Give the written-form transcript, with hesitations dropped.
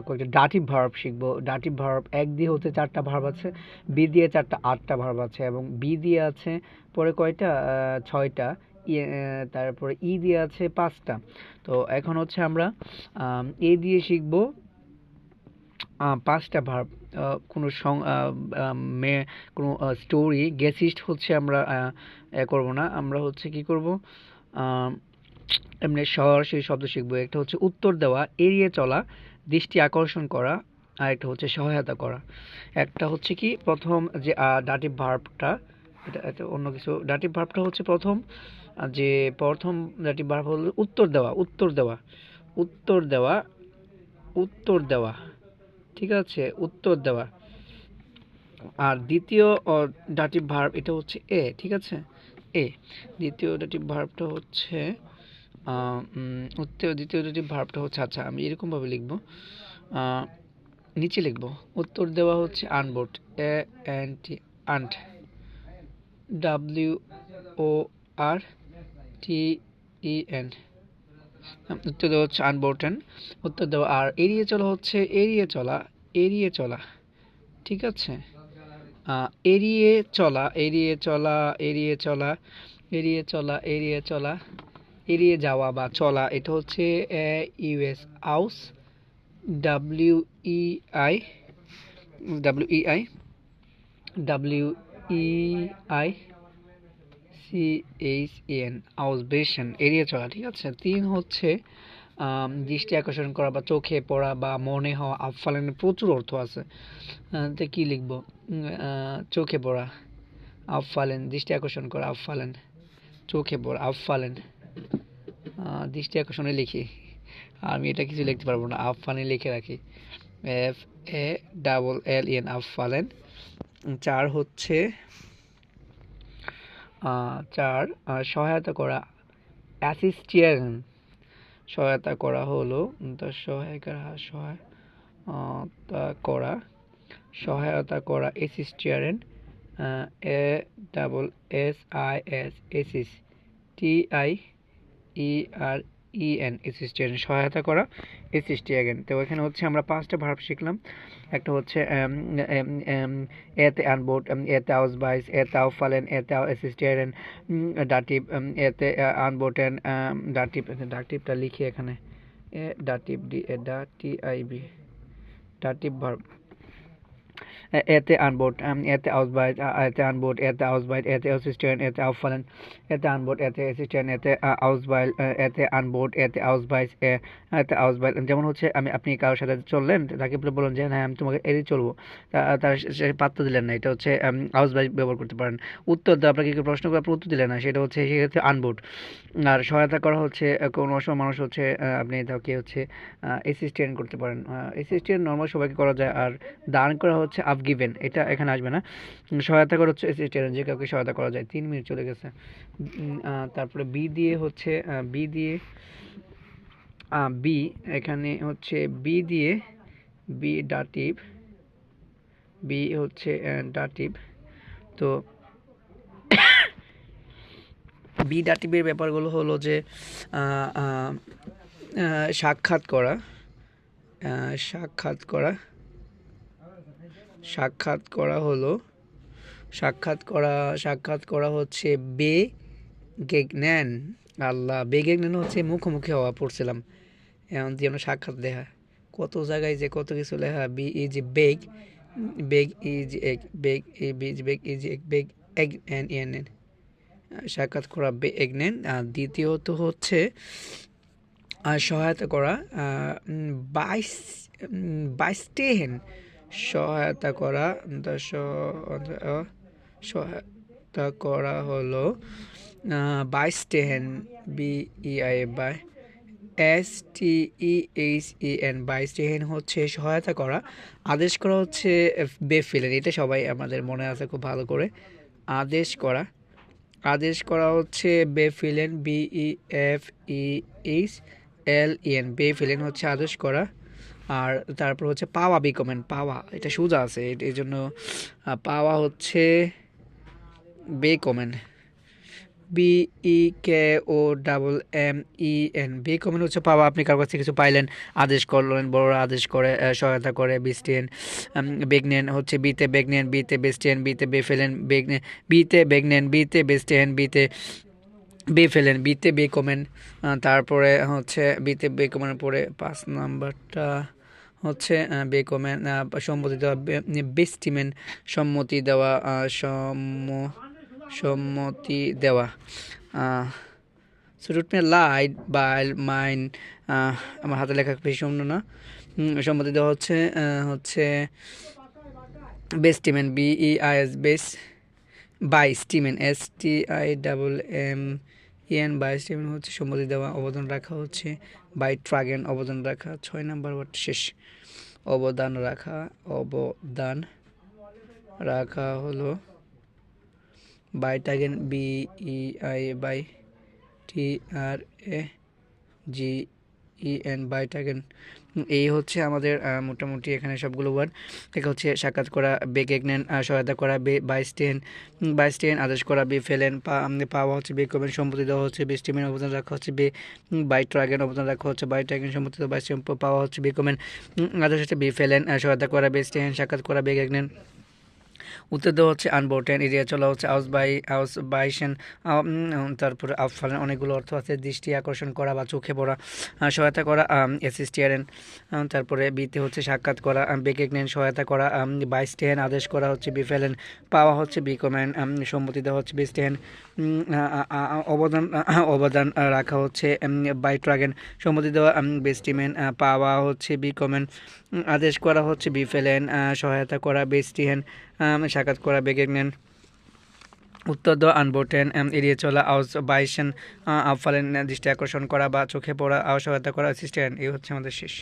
কয়েকটা dative verb শিখবো। Dative verb এক দিয়ে হচ্ছে 4টা ভার্ব আছে, বি দিয়ে 4টা 8টা ভার্ব আছে, এবং বি দিয়ে আছে পরে কয়টা 6টা, তারপরে ই দিয়ে আছে 5টা। তো এখন হচ্ছে আমরা এ দিয়ে শিখবো 5টা ভার্ব। কোনো সং মে কোনো স্টোরি গেসিস্ট হচ্ছে আমরা করব না, আমরা হচ্ছে কি করব, এমনি সরাসরি শব্দ শিখবো। একটা হচ্ছে উত্তর দেওয়া, এড়িয়ে চলা, দৃষ্টি আকর্ষণ করা, আর একটা হচ্ছে সহায়তা করা। একটা হচ্ছে কি প্রথম যে ডাটিভ ভার্বটা, এটা এটা অন্য কিছু। ডাটিভ ভার্বটা হচ্ছে প্রথম যে প্রথম ডাটিভ ভার্ব হলো উত্তর দেওয়া, উত্তর দেওয়া, উত্তর দেওয়া, উত্তর দেওয়া, ঠিক আছে, উত্তর দেওয়া। আর দ্বিতীয় ডাটিভ ভার্ব এটা হচ্ছে এ, ঠিক আছে, এ। দ্বিতীয় ডাটিভ ভার্বটা হচ্ছে উত্তর, দ্বিতীয় ডাটিভ ভার্বটা হচ্ছে, আচ্ছা আমি এরকমভাবে লিখবো, নিচে লিখবো। উত্তর দেওয়া হচ্ছে আনবোর্ড, এ এন টি, আন্ট, W O R T E N. উত্তর দেওয়া হচ্ছে আনবোর্টেন, উত্তর দেওয়া। আর এড়িয়ে চলা হচ্ছে এড়িয়ে চলা, এড়িয়ে চলা, ঠিক আছে। এড়িয়ে চলা, এড়িয়ে চলা, এড়িয়ে চলা, এড়িয়ে চলা, এড়িয়ে চলা, এড়িয়ে যাওয়া বা চলা, এটা হচ্ছে ইউএস আউস, W E I, W E I, W E I C H E, আউসবেশন, এড়িয়ে চলা, ঠিক আছে। 3 হচ্ছে দৃষ্টি আকর্ষণ করা বা চোখে পড়া বা মনে হওয়া। আফফালেনের প্রচুর অর্থ আছে, তো কি লিখবো, চোখে পড়া, আফফালেন, দৃষ্টি আকর্ষণ করা, আফফালেন, চোখে পড়া, আফফালেন, দৃষ্টি আকর্ষণে লিখি, আমি এটা কিছু লিখতে পারবো না, আফফানে লিখে রাখি, F A double L N, আফফালেন। 4 হচ্ছে 4 সহায়তা করা, অ্যাসিস্টিয়ান, সহায়তা করা হলো সহায়িকার সহায়তা করা, সহায়তা করা, অ্যাসিস্টিয়ারেন, A double S I S, এসিস, T I E R E N, assistant, সহায়তা করা, অ্যাসিস্টিয়ান। তো এখানে হচ্ছে আমরা 5টা ভার্ব শিখলাম। একটা হচ্ছে এতে আনবোর্ড, এতে আউসবাইস, এতে আউফালেন, এতে অ্যাসিস্টিয়ান, ডাটিভ, এতে আনবোর্টেন, ডাটিভ, ডাটিভটা লিখি এখানে, এ ডাটিভ ডি এ ডা T I V, dative verb. এতে আনবোর্ড, এতে আউসবাইট, এতে আনবোর্ড, এতে আউসবাইট, এতে অ্যাসিস্ট্যান্ট, এতে আউফালেন, এতে আনবোর্ড, এতে অ্যাসিস্ট্যান্ট, এতে আউসবাইল, এতে আনবোর্ড, এতে আউসবাইস, এতে আউসবাইল। যেমন হচ্ছে আপনি কারোর সাথে চললেন, তাকে বললেন যে হ্যাঁ আমি তোমাকে এড়িয়ে চলবো, তার সে পাত্তা দিলেন না, এটা হচ্ছে আউসবাইস ব্যবহার করতে পারেন। উত্তর দেওয়া, আপনাকে কেউ প্রশ্ন করে উত্তর দিলেন না, সেটা হচ্ছে সেক্ষেত্রে আনবোর্ড। আর সহায়তা করা হচ্ছে কোনো সময় মানুষ হচ্ছে আপনি তাকে হচ্ছে অ্যাসিস্ট্যান্ট করতে পারেন, অ্যাসিস্ট্যান্ট নর্মাল সবাইকে করা যায়। আর দান করা হচ্ছে আফগিভেন, এটা এখানে আসবে না। সহায়তা করা হচ্ছে অ্যাসিস্ট্যান্ট, যে কাউকে সহায়তা করা যায়। 3 মিনিট চলে গেছে। তারপরে বি দিয়ে হচ্ছে বি দিয়ে বি, এখানে হচ্ছে বি দিয়ে, বি ডাটিভ, বি হচ্ছে ডাটিভ। তো বি ডাটিভের ব্যাপারগুলো হলো যে সাক্ষাৎ করা, সাক্ষাৎ করা, সাক্ষাৎ করা হলো, সাক্ষাৎ করা, সাক্ষাৎ করা হচ্ছে বে গেগন্যান, আল্লাহ, বেগেগন্যান হচ্ছে মুখোমুখি হওয়া, পড়ছিলাম। এখন যে আমরা সাক্ষাৎ দেখা, কত জায়গায় যে কত কিছু লেখা। B is beg, beg is এক, বেগ ই বিজ, বেগ ইজ এক, বেগ এগ এন এন এন, সাক্ষাৎ করা, বে এগনেন। আর দ্বিতীয়ত হচ্ছে সহায়তা করা, বাইশ, বাইশটেহেন, সহায়তা করা, সহায়তা করা হলো বাইশটেহেন, বি ই আই বাই S T E H E N, বাইশটেহেন হচ্ছে সহায়তা করা। আদেশ করা হচ্ছে বেফিলেন, এটা সবাই আমাদের মনে আছে খুব ভালো করে। আদেশ করা, আদেশ করা হচ্ছে বেফিলেন, B E F E H L N, বেফিলেন হচ্ছে আদেশ করা। আর তারপর হচ্ছে পাওয়া, বিকমেন, পাওয়া, এটা সোজা আছে এই জন্য পাওয়া হচ্ছে বেকমেন, BEKOMMEN। বেকমেন হচ্ছে পাওয়া, আপনি কারো কাছে কিছু পাইলেন, আদেশ করলেন, বড়রা আদেশ করে, সহায়তা করে। বেস্টিয়েন বেগনেন হচ্ছে বিতে বেগনেন, বিতে বেস্টিয়েন, বিতে বেফেলেন, বেগনে বিতে বেগনেন, বিতে বেস্টিয়েন, বিতে বেফেলেন, বিতে বেকমেন। তারপরে হচ্ছে বিতে বেকমেনের পরে 5 নাম্বারটা হচ্ছে বেকমেন, সম্মতি দেওয়া, বেস্টিমেন, সম্মতি দেওয়া, সম্মতি দেওয়া। সো টুট মে লাইট বাই মাইন, আমার হাতে লেখা বেশি সুন্দর না। সম্মতি দেওয়া হচ্ছে বেস্টিমেন, BEIS, বেস, বাই স্টিমেন, STIMMEN, বাই স্টিমেন হচ্ছে সম্মতি দেওয়া। অবদান রাখা হচ্ছে বাই ট্রাগেন, অবদান রাখা। 6 নাম্বার ওয়ার্ড শেষ। অবদান রাখা, অবদান রাখা হলো বাই ট্রাগেন, BEI, বাই TRAGEN, বাই ট্রাগেন। এই হচ্ছে আমাদের মোটামুটি এখানে সবগুলো ওয়ার্ড। এটা হচ্ছে সাক্ষাৎ করা, বেগেগনেন, সহায়তা করা, বাইস্টেন, আদেশ করা, বেফেলেন, পাওয়া হচ্ছে বেকমেন, সম্পত্তি দেওয়া হচ্ছে বেস্টিমেন, অবদান রাখা হচ্ছে বাই ট্রাগেন, অবদান রাখা হচ্ছে বাই ট্রাগেন, সম্পত্তি দেওয়া বাইস্টেন, পাওয়া হচ্ছে বেকমেন, আদেশ হচ্ছে বেফেলেন, সহায়তা করা বেস্টেন, সাক্ষাৎ করা বেগেগনেন। উত্তর দেওয়া হচ্ছে আনবোর্টেন, এড়িয়ে চলা হচ্ছে আউস বাইশেন। তারপরে আফালেন, অনেকগুলো অর্থ আছে। দৃষ্টি আকর্ষণ করা বা চোখে পড়া, সহায়তা করা, অ্যাসিস্টিয়ারেন। তারপরে বিতে হচ্ছে সাক্ষাৎ করা, বেগেগনেন, সহায়তা করা, বাইস্টেন, আদেশ করা হচ্ছে বিফেলেন, পাওয়া হচ্ছে বিকমেন, সম্মতি দেওয়া হচ্ছে বেস্টেন, অবদান রাখা হচ্ছে বাই ট্রাগেন, সম্মতি দেওয়া বেস্টিমেন, পাওয়া হচ্ছে বিকমেন, আদেশ করা হচ্ছে বিফেলেন, সহায়তা করা বেস্টিহেন, সাক্ষাৎ করা বেগেগনেন। উত্তর দেওয়া আনবোর্টেন, এড়িয়ে চলা আউস বাইশেন, আফালেন, দৃষ্টি আকর্ষণ করা বা চোখে পড়া, সহায়তা করা অ্যাসিস্ট্যান্ট। এই হচ্ছে আমাদের শেষ।